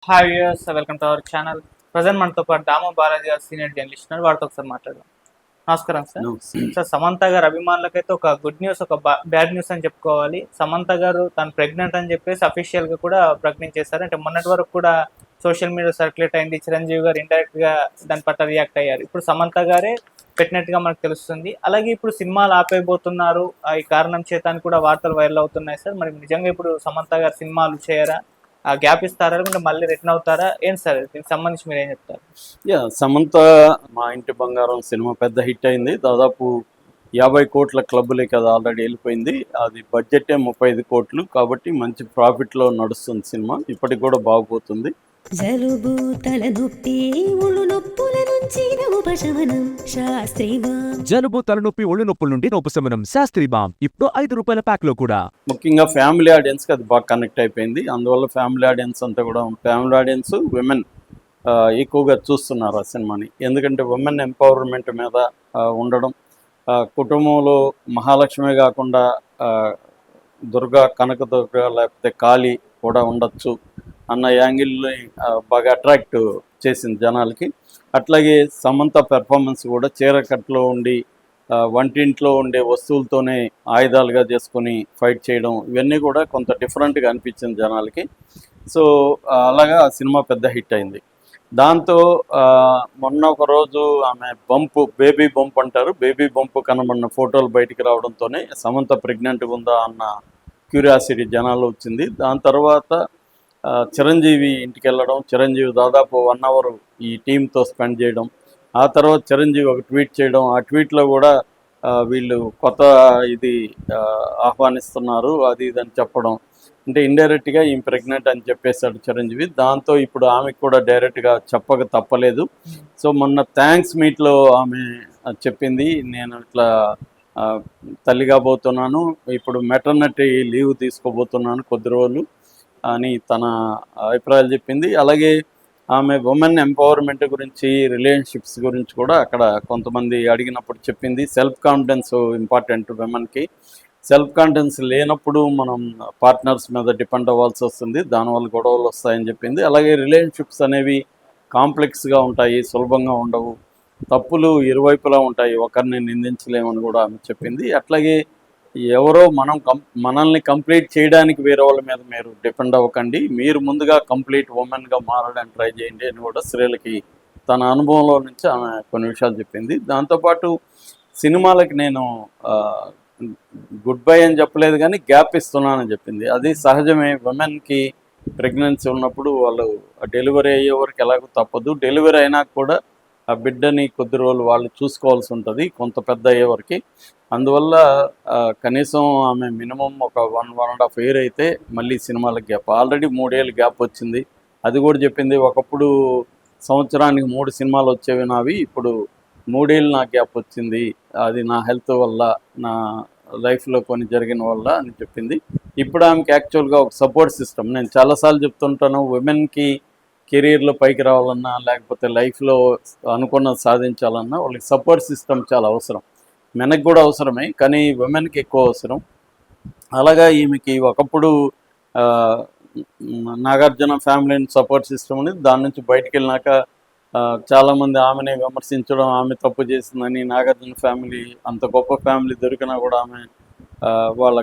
Hi viewers, welcome to our channel. Present మనతో పాటు దామ బాలాజీ గారు సీనియర్ జర్నలిస్ట్ ఉన్నారు. వారితో ఒకసారి మాట్లాడదాం. నమస్కారం సార్. సార్, సమంత గారు అభిమానులకైతే ఒక గుడ్ న్యూస్, ఒక బ్యాడ్ న్యూస్ అని చెప్పుకోవాలి. సమంత గారు తను ప్రెగ్నెంట్ అని చెప్పేసి అఫీషియల్ గా కూడా ప్రకటించేశారు. అంటే మొన్నటి వరకు కూడా సోషల్ మీడియా సర్క్యులేట్ అయింది. చిరంజీవి గారు ఇండైరెక్ట్ గా దాని పట్ల రియాక్ట్ అయ్యారు. ఇప్పుడు సమంత గారే పెట్టినట్టుగా మనకు తెలుస్తుంది. అలాగే ఇప్పుడు సినిమాలు ఆపేయబోతున్నారు, ఈ కారణం చేత అని కూడా వార్తలు వైరల్ అవుతున్నాయి సార్. మరి నిజంగా ఇప్పుడు సమంత గారు సినిమాలు చేయరా, ఆ గ్యాప్ ఇస్తారా, లేకుంటే మళ్ళీ రిటర్న్ అవుతారా, ఏంటి సార్ దీనికి సంబంధించి మీరు ఏం చెప్తారు? సమంత మా ఇంటి బంగారం సినిమా పెద్ద హిట్ అయింది. దాదాపు 50 కోట్ల క్లబ్బులే కదా ఆల్రెడీ వెళ్ళిపోయింది. అది బడ్జెటే 35 కోట్లు కాబట్టి మంచి ప్రాఫిట్లో నడుస్తుంది సినిమా. ఇప్పటికి కూడా బాగుపోతుంది. జలుబు తలనొప్పి ఒళ్ళు నొప్పుల నుంచి ఉపశమనం శాస్త్రీవాం. జలుబు తలనొప్పి ఒళ్ళు నొప్పుల నుండి ఉపశమనం శాస్త్రీబామ్ ఇప్పుడు ₹5 ప్యాక్ లో కూడా. ముఖ్యంగా ఫ్యామిలీ ఆడియన్స్కి అది బాగా కనెక్ట్ అయిపోయింది. అందువల్ల ఫ్యామిలీ ఆడియన్స్ అంతా కూడా ఫ్యామిలీ ఆడియన్స్ విమెన్ ఎక్కువగా చూస్తున్నారు ఆ సినిమాని. ఎందుకంటే విమెన్ ఎంపవర్మెంట్ మీద ఉండడం, కుటుంబంలో మహాలక్ష్మి కాకుండా దుర్గా, కనకదుర్గ లేకపోతే కాళీ కూడా ఉండొచ్చు అన్న యాంగిల్ని బాగా అట్రాక్ట్ చేసింది జనాలకి. అట్లాగే సమంత పెర్ఫార్మెన్స్ కూడా చీరకట్లో ఉండి వంటింట్లో ఉండే వస్తువులతోనే ఆయుధాలుగా చేసుకొని ఫైట్ చేయడం, ఇవన్నీ కూడా కొంత డిఫరెంట్గా అనిపించింది జనాలకి. సో అలాగా ఆ సినిమా పెద్ద హిట్ అయింది. దాంతో మొన్న ఒక రోజు ఆమె బేబీ బంప్ అంటారు, బేబీ బంప్ కనబడిన ఫోటోలు బయటికి రావడంతోనే సమంత ప్రెగ్నెంట్గా ఉందా అన్న క్యూరియాసిటీ జనాలు వచ్చింది. దాని తర్వాత చిరంజీవి ఇంటికి వెళ్ళడం, చిరంజీవి దాదాపు 1 అవర్ ఈ టీంతో స్పెండ్ చేయడం, ఆ తర్వాత చిరంజీవి ఒక ట్వీట్ చేయడం, ఆ ట్వీట్లో కూడా వీళ్ళు కొత్త ఇది ఆహ్వానిస్తున్నారు అది ఇది అని చెప్పడం, అంటే ఇండైరెక్ట్గా ఈమె ప్రెగ్నెంట్ అని చెప్పేశాడు చిరంజీవి. దాంతో ఇప్పుడు ఆమెకు కూడా డైరెక్ట్గా చెప్పక తప్పలేదు. సో మొన్న థ్యాంక్స్ మీట్లో ఆమె చెప్పింది, నేను ఇట్లా తల్లి కాబోతున్నాను, ఇప్పుడు మెటర్నిటీ లీవ్ తీసుకోబోతున్నాను కొద్ది రోజులు అని తన అభిప్రాయాలు చెప్పింది. అలాగే ఆమె ఉమెన్ ఎంపవర్మెంట్ గురించి, రిలేషన్షిప్స్ గురించి కూడా అక్కడ కొంతమంది అడిగినప్పుడు చెప్పింది. సెల్ఫ్ కాన్ఫిడెన్స్ ఇంపార్టెంట్ విమెన్కి. సెల్ఫ్ కాన్ఫిడెన్స్ లేనప్పుడు మనం పార్ట్నర్స్ మీద డిపెండ్ అవ్వాల్సి వస్తుంది, దానివల్ల గొడవలు వస్తాయని చెప్పింది. అలాగే రిలేషన్షిప్స్ అనేవి కాంప్లెక్స్గా ఉంటాయి, సులభంగా ఉండవు, తప్పులు ఇరువైపులా ఉంటాయి, ఒకరిని నిందించలేమని కూడా ఆమె చెప్పింది. అట్లాగే ఎవరో మనల్ని కంప్లీట్ చేయడానికి వేరే వాళ్ళ మీద మీరు డిపెండ్ అవ్వకండి, మీరు ముందుగా కంప్లీట్ ఉమెన్గా మారడానికి ట్రై చేయండి అని కూడా స్త్రీలకి తన అనుభవంలో నుంచి ఆమె కొన్ని విషయాలు చెప్పింది. దాంతోపాటు సినిమాలకి నేను గుడ్ బై అని చెప్పలేదు కానీ గ్యాప్ ఇస్తున్నానని చెప్పింది. అది సహజమే. ఉమెన్కి ప్రెగ్నెన్సీ ఉన్నప్పుడు వాళ్ళు డెలివరీ అయ్యే వరకు ఎలాగో తప్పదు, డెలివరీ అయినా కూడా ఆ బిడ్డని కొద్ది రోజులు వాళ్ళు చూసుకోవాల్సి ఉంటుంది కొంత పెద్ద అయ్యే వరకు. అందువల్ల కనీసం ఆమె మినిమం ఒక 1.5 year అయితే మళ్ళీ సినిమాలకు గ్యాప్, ఆల్రెడీ 3 ఏళ్ళు గ్యాప్ వచ్చింది. అది కూడా చెప్పింది. ఒకప్పుడు సంవత్సరానికి 3 సినిమాలు వచ్చేవి నావి, ఇప్పుడు 3 ఏళ్ళు నాకు గ్యాప్ వచ్చింది, అది నా హెల్త్ వల్ల, నా లైఫ్లో కొన్ని జరిగిన వల్ల అని చెప్పింది. ఇప్పుడు ఆమెకి యాక్చువల్గా ఒక సపోర్ట్ సిస్టమ్, నేను చాలాసార్లు చెప్తుంటాను, విమెన్కి కెరీర్లో పైకి రావాలన్నా లేకపోతే లైఫ్లో అనుకున్నది సాధించాలన్నా వాళ్ళకి సపోర్ట్ సిస్టమ్ చాలా అవసరం. మెనకు కూడా అవసరమే, కానీ ఉమెన్కి ఎక్కువ అవసరం. అలాగా ఈమెకి ఒకప్పుడు నాగార్జున ఫ్యామిలీ సపోర్ట్ సిస్టమ్ ఉంది. దాని నుంచి బయటికి వెళ్ళినాక చాలామంది ఆమెనే విమర్శించడం, ఆమె తప్పు చేసిందని. నాగార్జున ఫ్యామిలీ అంత గొప్ప ఫ్యామిలీ దొరికినా కూడా ఆమె వాళ్ళ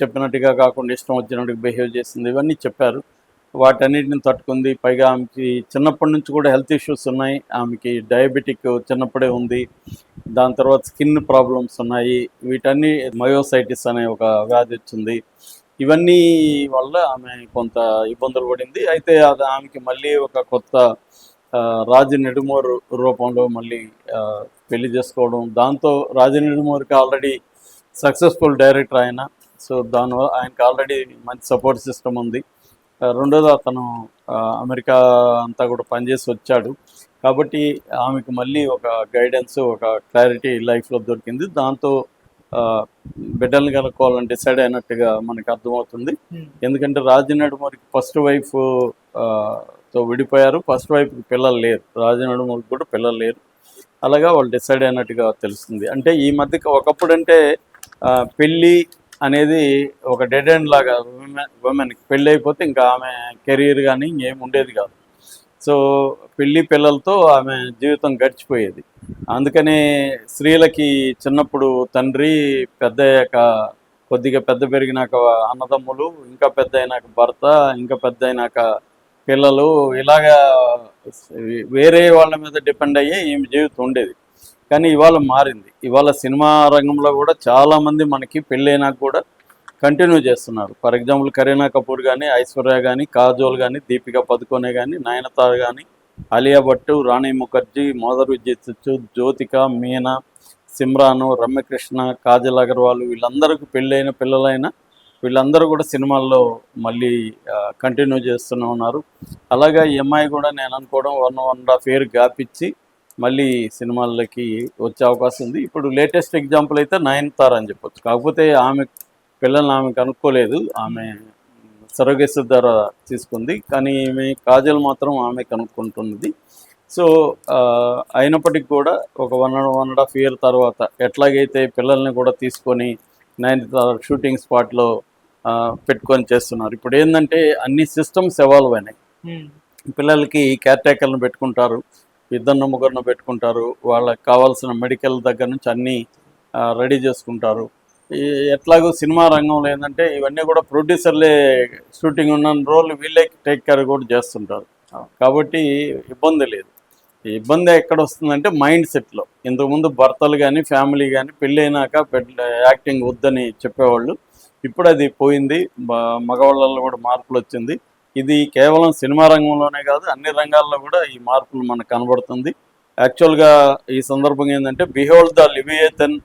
చెప్పినట్టుగా కాకుండా ఇష్టం వచ్చినట్టుగా బిహేవ్ చేసింది, ఇవన్నీ చెప్పారు. వాటన్నిటిని తట్టుకుంది. పైగా ఆమెకి చిన్నప్పటి నుంచి కూడా హెల్త్ ఇష్యూస్ ఉన్నాయి. ఆమెకి డయాబెటిక్ చిన్నప్పుడే ఉంది, దాని తర్వాత స్కిన్ ప్రాబ్లమ్స్ ఉన్నాయి, వీటన్ని మయోసైటిస్ అనే ఒక వ్యాధి వచ్చింది. ఇవన్నీ వల్ల ఆమె కొంత ఇబ్బందులు పడింది. అయితే అది ఆమెకి మళ్ళీ ఒక కొత్త రాజు నెడుమూరు రూపంలో మళ్ళీ పెళ్లి చేసుకోవడం, దాంతో రాజు నెడుమూరికి ఆల్రెడీ సక్సెస్ఫుల్ డైరెక్టర్ ఆయన. సో దానివల్ల ఆయనకి ఆల్రెడీ మంచి సపోర్ట్ సిస్టమ్ ఉంది. రెండోది అతను అమెరికా అంతా కూడా పనిచేసి వచ్చాడు కాబట్టి ఆమెకు మళ్ళీ ఒక గైడెన్స్, ఒక క్లారిటీ లైఫ్లో దొరికింది. దాంతో బిడ్డలు కనుక్కోవాలని డిసైడ్ అయినట్టుగా మనకు అర్థమవుతుంది. ఎందుకంటే రాజు నెడుమూరికి ఫస్ట్ వైఫ్ తో విడిపోయారు, ఫస్ట్ వైఫ్కి పిల్లలు లేరు, రాజు నెడుమూరికి కూడా పిల్లలు లేరు. అలాగా వాళ్ళు డిసైడ్ అయినట్టుగా తెలుస్తుంది. అంటే ఈ మధ్య ఒకప్పుడు అంటే పెళ్ళి అనేది ఒక డెడ్ ఎండ్ లాగా ఉమెన్కి పెళ్ళి అయిపోతే ఇంకా ఆమె కెరీర్ కానీ ఇంకేం ఉండేది కాదు. సో పెళ్ళి పిల్లలతో ఆమె జీవితం గడిచిపోయేది. అందుకని స్త్రీలకి చిన్నప్పుడు తండ్రి, పెద్ద అయ్యాక కొద్దిగా పెద్ద పెరిగినాక అన్నదమ్ములు, ఇంకా పెద్ద అయినాక భర్త, ఇంకా పెద్ద అయినాక పిల్లలు, ఇలాగా వేరే వాళ్ళ మీద డిపెండ్ అయ్యే ఈమె జీవితం ఉండేది. కానీ ఇవాళ మారింది. ఇవాళ సినిమా రంగంలో కూడా చాలామంది మనకి పెళ్ళైనాక కూడా కంటిన్యూ చేస్తున్నారు. ఫర్ ఎగ్జాంపుల్ కరీనా కపూర్ కానీ, ఐశ్వర్య కానీ, కాజోల్ కానీ, దీపికా పదుకొనే కానీ, నయనతార కానీ, ఆలియా భట్, రాణి ముఖర్జీ, మాధురి దీక్షిత్, జ్యోతిక, మీనా, సిమ్రాను, రమ్యకృష్ణ, కాజల్ అగర్వాల్, వీళ్ళందరికీ పెళ్ళైన పిల్లలైన వీళ్ళందరూ కూడా సినిమాల్లో మళ్ళీ కంటిన్యూ చేస్తూనే ఉన్నారు. అలాగే ఈ అమ్మాయి కూడా నేను అనుకోవడం 1.5 year గ్యాప్ ఇచ్చి మళ్ళీ సినిమాల్లోకి వచ్చే అవకాశం ఉంది. ఇప్పుడు లేటెస్ట్ ఎగ్జాంపుల్ అయితే నయనతార అని చెప్పొచ్చు. కాకపోతే ఆమె పిల్లల్ని ఆమె కనుక్కోలేదు, ఆమె సరోగేసి ద్వారా తీసుకుంది. కానీ ఈమె కాజల్ మాత్రం ఆమె కనుక్కుంటున్నది. సో అయినప్పటికీ కూడా ఒక 1.5 year తర్వాత ఎట్లాగైతే పిల్లల్ని కూడా తీసుకొని నయనతార షూటింగ్ స్పాట్లో పెట్టుకొని చేస్తున్నారు. ఇప్పుడు ఏంటంటే అన్ని సిస్టమ్స్ ఎవాల్వ్ అయినాయి. పిల్లలకి కేర్ టేకర్లను పెట్టుకుంటారు, 2-3 పెట్టుకుంటారు, వాళ్ళకి కావాల్సిన మెడికల్ దగ్గర నుంచి అన్నీ రెడీ చేసుకుంటారు. ఎట్లాగో సినిమా రంగంలో ఏంటంటే ఇవన్నీ కూడా ప్రొడ్యూసర్లే షూటింగ్ ఉన్న రోజులు వీళ్ళే టేక్ కేర్ కూడా చేస్తుంటారు. కాబట్టి ఇబ్బంది లేదు. ఇబ్బంది ఎక్కడ వస్తుందంటే మైండ్ సెట్లో. ఇంతకుముందు భర్తలు కానీ ఫ్యామిలీ కానీ పెళ్ళి అయినాక యాక్టింగ్ వద్దని చెప్పేవాళ్ళు. ఇప్పుడు అది పోయింది. మగవాళ్ళల్లో కూడా మార్పులు వచ్చింది. ఇది కేవలం సినిమా రంగంలోనే కాదు, అన్ని రంగాల్లో కూడా ఈ మార్పులు మనకు కనబడుతుంది. యాక్చువల్గా ఈ సందర్భంగా ఏంటంటే behold the Leviathan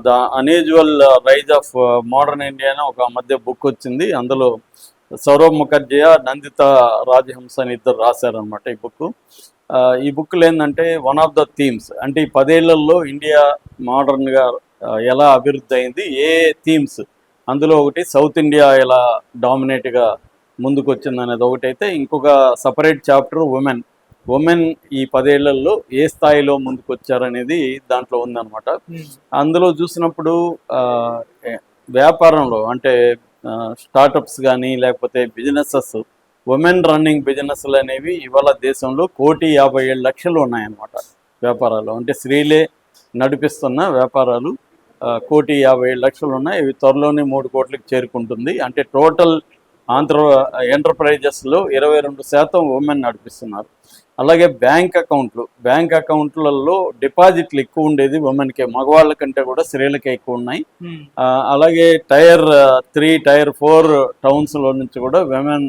the unusual rise of modern India అని ఒక మధ్య బుక్ వచ్చింది. అందులో సౌరవ్ ముఖర్జీ, నందిత రాజహంస అని ఇద్దరు రాశారనమాట ఈ బుక్. ఈ బుక్లో ఏంటంటే వన్ ఆఫ్ ద థీమ్స్ అంటే ఈ 10 ఏళ్లలో ఇండియా మోడర్న్గా ఎలా అభివృద్ధి అయింది, ఏ థీమ్స్, అందులో ఒకటి సౌత్ ఇండియా ఎలా డామినేట్గా ముందుకు వచ్చింది అనేది ఒకటైతే, ఇంకొక సపరేట్ చాప్టర్ ఉమెన్ ఈ 10 ఏళ్లలో ఏ స్థాయిలో ముందుకు వచ్చారనేది దాంట్లో ఉందన్నమాట. అందులో చూసినప్పుడు వ్యాపారంలో అంటే స్టార్టప్స్ కానీ లేకపోతే బిజినెసెస్, ఉమెన్ రన్నింగ్ బిజినెస్లు అనేవి ఇవాళ దేశంలో 1,57,00,000 ఉన్నాయన్నమాట వ్యాపారాలు. అంటే స్త్రీలే నడిపిస్తున్న వ్యాపారాలు 1,57,00,000 ఉన్నాయి. ఇవి త్వరలోనే 3 కోట్లకు చేరుకుంటుంది. అంటే టోటల్ ఎంటర్ప్రైజెస్లో 22% ఉమెన్ నడిపిస్తున్నారు. అలాగే బ్యాంక్ అకౌంట్లలో డిపాజిట్లు ఎక్కువ ఉండేది ఉమెన్కే, మగవాళ్ళ కంటే కూడా స్త్రీలకే ఎక్కువ ఉన్నాయి. అలాగే Tier 3, Tier 4 టౌన్స్లో నుంచి కూడా విమెన్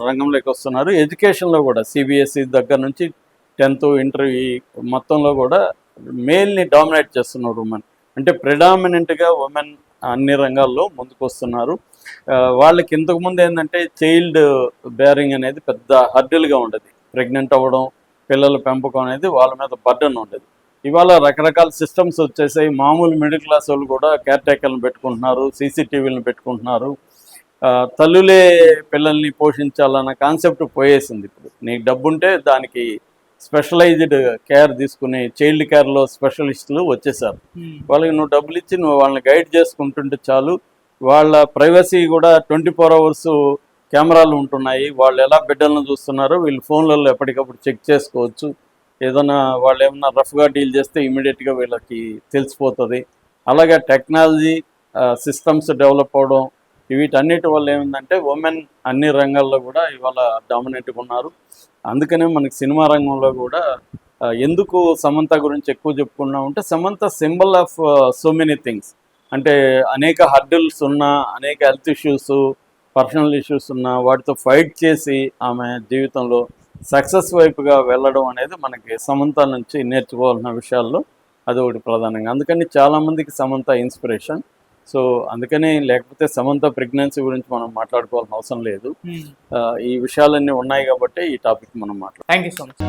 రంగంలోకి వస్తున్నారు. ఎడ్యుకేషన్లో కూడా CBSE దగ్గర నుంచి 10th, ఇంటర్ మొత్తంలో కూడా మేల్ని డామినేట్ చేస్తున్నారు ఉమెన్. అంటే ప్రిడామినెంట్గా ఉమెన్ అన్ని రంగాల్లో ముందుకు వస్తున్నారు. వాళ్ళకి ఇంతకుముందు ఏంటంటే చైల్డ్ బేరింగ్ అనేది పెద్ద హర్డిల్గా ఉండేది. ప్రెగ్నెంట్ అవ్వడం, పిల్లల పెంపకం అనేది వాళ్ళ మీద బర్డన్ ఉండేది. ఇవాళ రకరకాల సిస్టమ్స్ వచ్చేసాయి. మామూలు మిడిల్ క్లాస్ వాళ్ళు కూడా కేర్ టేకర్లను పెట్టుకుంటున్నారు, CCTVలను పెట్టుకుంటున్నారు. తల్లులే పిల్లల్ని పోషించాలన్న కాన్సెప్ట్ పోయేసింది. ఇప్పుడు నీకు డబ్బుంటే దానికి స్పెషలైజ్డ్ కేర్ తీసుకునే చైల్డ్ కేర్లో స్పెషలిస్టులు వచ్చేసారు. వాళ్ళకి నువ్వు డబ్బులు ఇచ్చి నువ్వు వాళ్ళని గైడ్ చేసుకుంటుంటే చాలు. వాళ్ళ ప్రైవసీ కూడా 24 hours కెమెరాలు ఉంటున్నాయి. వాళ్ళు ఎలా బిడ్డలను చూస్తున్నారో వీళ్ళు ఫోన్లలో ఎప్పటికప్పుడు చెక్ చేసుకోవచ్చు. ఏదైనా వాళ్ళు ఏమన్నా రఫ్గా డీల్ చేస్తే ఇమీడియట్గా వీళ్ళకి తెలిసిపోతుంది. అలాగే టెక్నాలజీ సిస్టమ్స్ డెవలప్ అవడం, వీటన్నిటి వల్ల ఏమిందంటే ఉమెన్ అన్ని రంగాల్లో కూడా ఇవాళ డామినేట్గా ఉన్నారు. అందుకనే మనకి సినిమా రంగంలో కూడా ఎందుకు సమంత గురించి ఎక్కువ చెప్పుకున్నామంటే Samantha symbol of so many things. అంటే అనేక హర్డిల్స్ ఉన్నా, అనేక హెల్త్ ఇష్యూస్, పర్సనల్ ఇష్యూస్ ఉన్నా వాటితో ఫైట్ చేసి ఆమె జీవితంలో సక్సెస్ వైపుగా వెళ్ళడం అనేది మనకి సమంత నుంచి నేర్చుకోవాల్సిన విషయాల్లో అది ఒకటి ప్రధానంగా. అందుకని చాలామందికి సమంత ఇన్స్పిరేషన్. సో అందుకని లేకపోతే సమంత ప్రెగ్నెన్సీ గురించి మనం మాట్లాడుకోవాల్సిన అవసరం లేదు. ఈ విషయాలన్నీ ఉన్నాయి కాబట్టి ఈ టాపిక్ మనం మాట్లాడుతాం. Thank you so much.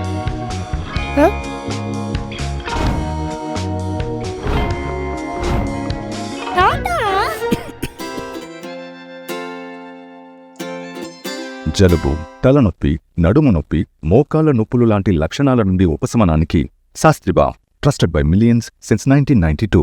జలుబు, తలనొప్పి, నడుము నొప్పి, మోకాళ్ళ నొప్పులు లాంటి లక్షణాల నుండి ఉపశమనానికి Shastri balm, trusted by millions since 1992.